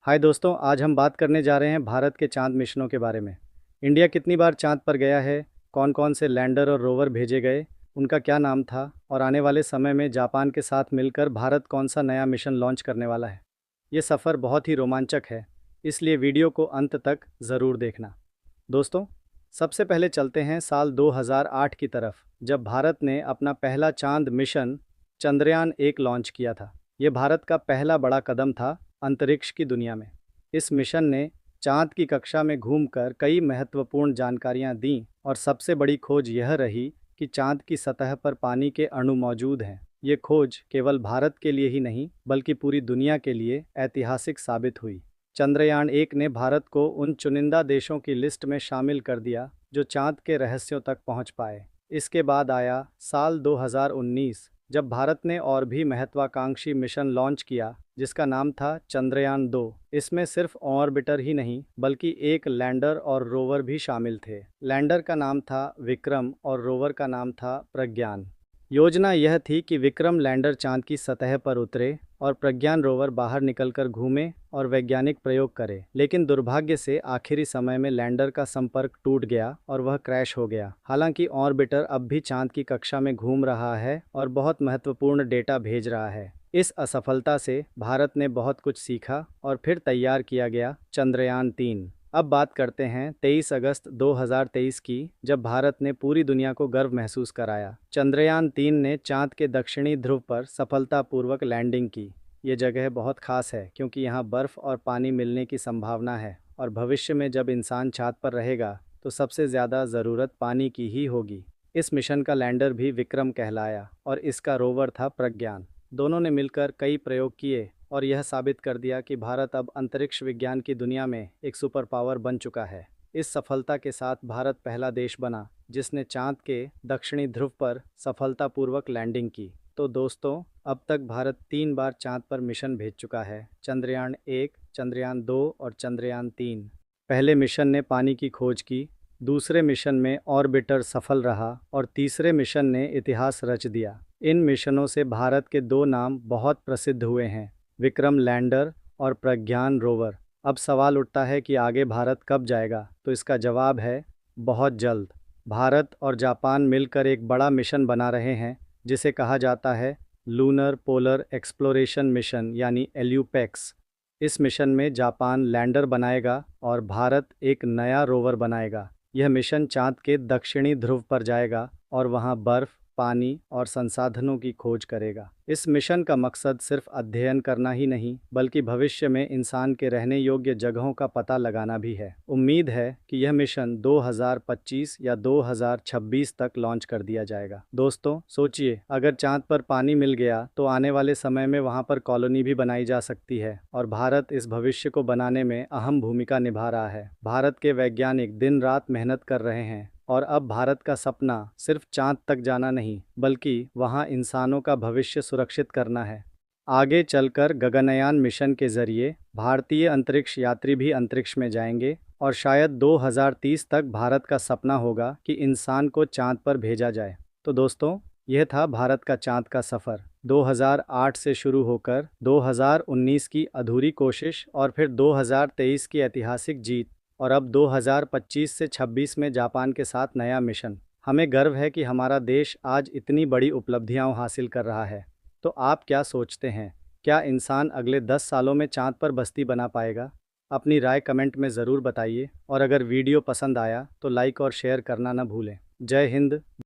हाय दोस्तों, आज हम बात करने जा रहे हैं भारत के चांद मिशनों के बारे में। इंडिया कितनी बार चांद पर गया है, कौन कौन से लैंडर और रोवर भेजे गए, उनका क्या नाम था और आने वाले समय में जापान के साथ मिलकर भारत कौन सा नया मिशन लॉन्च करने वाला है। ये सफ़र बहुत ही रोमांचक है, इसलिए वीडियो को अंत तक ज़रूर देखना। दोस्तों, सबसे पहले चलते हैं साल 2008 की तरफ, जब भारत ने अपना पहला चांद मिशन चंद्रयान 1 लॉन्च किया था। ये भारत का पहला बड़ा कदम था अंतरिक्ष की दुनिया में। इस मिशन ने चांद की कक्षा में घूमकर कई महत्वपूर्ण जानकारियां दी और सबसे बड़ी खोज यह रही कि चांद की सतह पर पानी के अणु मौजूद हैं। ये खोज केवल भारत के लिए ही नहीं बल्कि पूरी दुनिया के लिए ऐतिहासिक साबित हुई। चंद्रयान 1 ने भारत को उन चुनिंदा देशों की लिस्ट में शामिल कर दिया जो चांद के रहस्यों तक पहुंच पाए। इसके बाद आया साल 2019, जब भारत ने और भी महत्वाकांक्षी मिशन लॉन्च किया जिसका नाम था चंद्रयान 2। इसमें सिर्फ ऑर्बिटर ही नहीं बल्कि एक लैंडर और रोवर भी शामिल थे। लैंडर का नाम था विक्रम और रोवर का नाम था प्रज्ञान। योजना यह थी कि विक्रम लैंडर चांद की सतह पर उतरे और प्रज्ञान रोवर बाहर निकलकर घूमे और वैज्ञानिक प्रयोग करे। लेकिन दुर्भाग्य से आखिरी समय में लैंडर का संपर्क टूट गया और वह क्रैश हो गया। हालांकि ऑर्बिटर अब भी चांद की कक्षा में घूम रहा है और बहुत महत्वपूर्ण डेटा भेज रहा है। इस असफलता से भारत ने बहुत कुछ सीखा और फिर तैयार किया गया चंद्रयान 3। अब बात करते हैं 23 अगस्त 2023 की, जब भारत ने पूरी दुनिया को गर्व महसूस कराया। चंद्रयान 3 ने चांद के दक्षिणी ध्रुव पर सफलतापूर्वक लैंडिंग की। ये जगह बहुत खास है क्योंकि यहाँ बर्फ़ और पानी मिलने की संभावना है और भविष्य में जब इंसान चांद पर रहेगा तो सबसे ज़्यादा ज़रूरत पानी की ही होगी। इस मिशन का लैंडर भी विक्रम कहलाया और इसका रोवर था प्रज्ञान। दोनों ने मिलकर कई प्रयोग किए और यह साबित कर दिया कि भारत अब अंतरिक्ष विज्ञान की दुनिया में एक सुपर पावर बन चुका है। इस सफलता के साथ भारत पहला देश बना जिसने चांद के दक्षिणी ध्रुव पर सफलतापूर्वक लैंडिंग की। तो दोस्तों, अब तक भारत 3 बार चांद पर मिशन भेज चुका है, चंद्रयान 1, चंद्रयान 2 और चंद्रयान 3। पहले मिशन ने पानी की खोज की, दूसरे मिशन में ऑर्बिटर सफल रहा और तीसरे मिशन ने इतिहास रच दिया। इन मिशनों से भारत के 2 नाम बहुत प्रसिद्ध हुए हैं, विक्रम लैंडर और प्रज्ञान रोवर। अब सवाल उठता है कि आगे भारत कब जाएगा, तो इसका जवाब है बहुत जल्द। भारत और जापान मिलकर एक बड़ा मिशन बना रहे हैं जिसे कहा जाता है लूनर पोलर एक्सप्लोरेशन मिशन यानी LUPEX। इस मिशन में जापान लैंडर बनाएगा और भारत एक नया रोवर बनाएगा। यह मिशन चांद के दक्षिणी ध्रुव पर जाएगा और वहां बर्फ, पानी और संसाधनों की खोज करेगा। इस मिशन का मकसद सिर्फ अध्ययन करना ही नहीं बल्कि भविष्य में इंसान के रहने योग्य जगहों का पता लगाना भी है। उम्मीद है कि यह मिशन 2025 या 2026 तक लॉन्च कर दिया जाएगा। दोस्तों, सोचिए, अगर चांद पर पानी मिल गया तो आने वाले समय में वहां पर कॉलोनी भी बनाई जा सकती है और भारत इस भविष्य को बनाने में अहम भूमिका निभा रहा है। भारत के वैज्ञानिक दिन रात मेहनत कर रहे हैं और अब भारत का सपना सिर्फ चांद तक जाना नहीं बल्कि वहां इंसानों का भविष्य सुरक्षित करना है। आगे चलकर गगनयान मिशन के जरिए भारतीय अंतरिक्ष यात्री भी अंतरिक्ष में जाएंगे और शायद 2030 तक भारत का सपना होगा कि इंसान को चांद पर भेजा जाए। तो दोस्तों, यह था भारत का चांद का सफ़र। 2008 से शुरू होकर 2019 की अधूरी कोशिश और फिर 2023 की ऐतिहासिक जीत और अब 2025 से 26 में जापान के साथ नया मिशन। हमें गर्व है कि हमारा देश आज इतनी बड़ी उपलब्धियां हासिल कर रहा है। तो आप क्या सोचते हैं, क्या इंसान अगले 10 सालों में चांद पर बस्ती बना पाएगा? अपनी राय कमेंट में ज़रूर बताइए और अगर वीडियो पसंद आया तो लाइक और शेयर करना न भूलें। जय हिंद।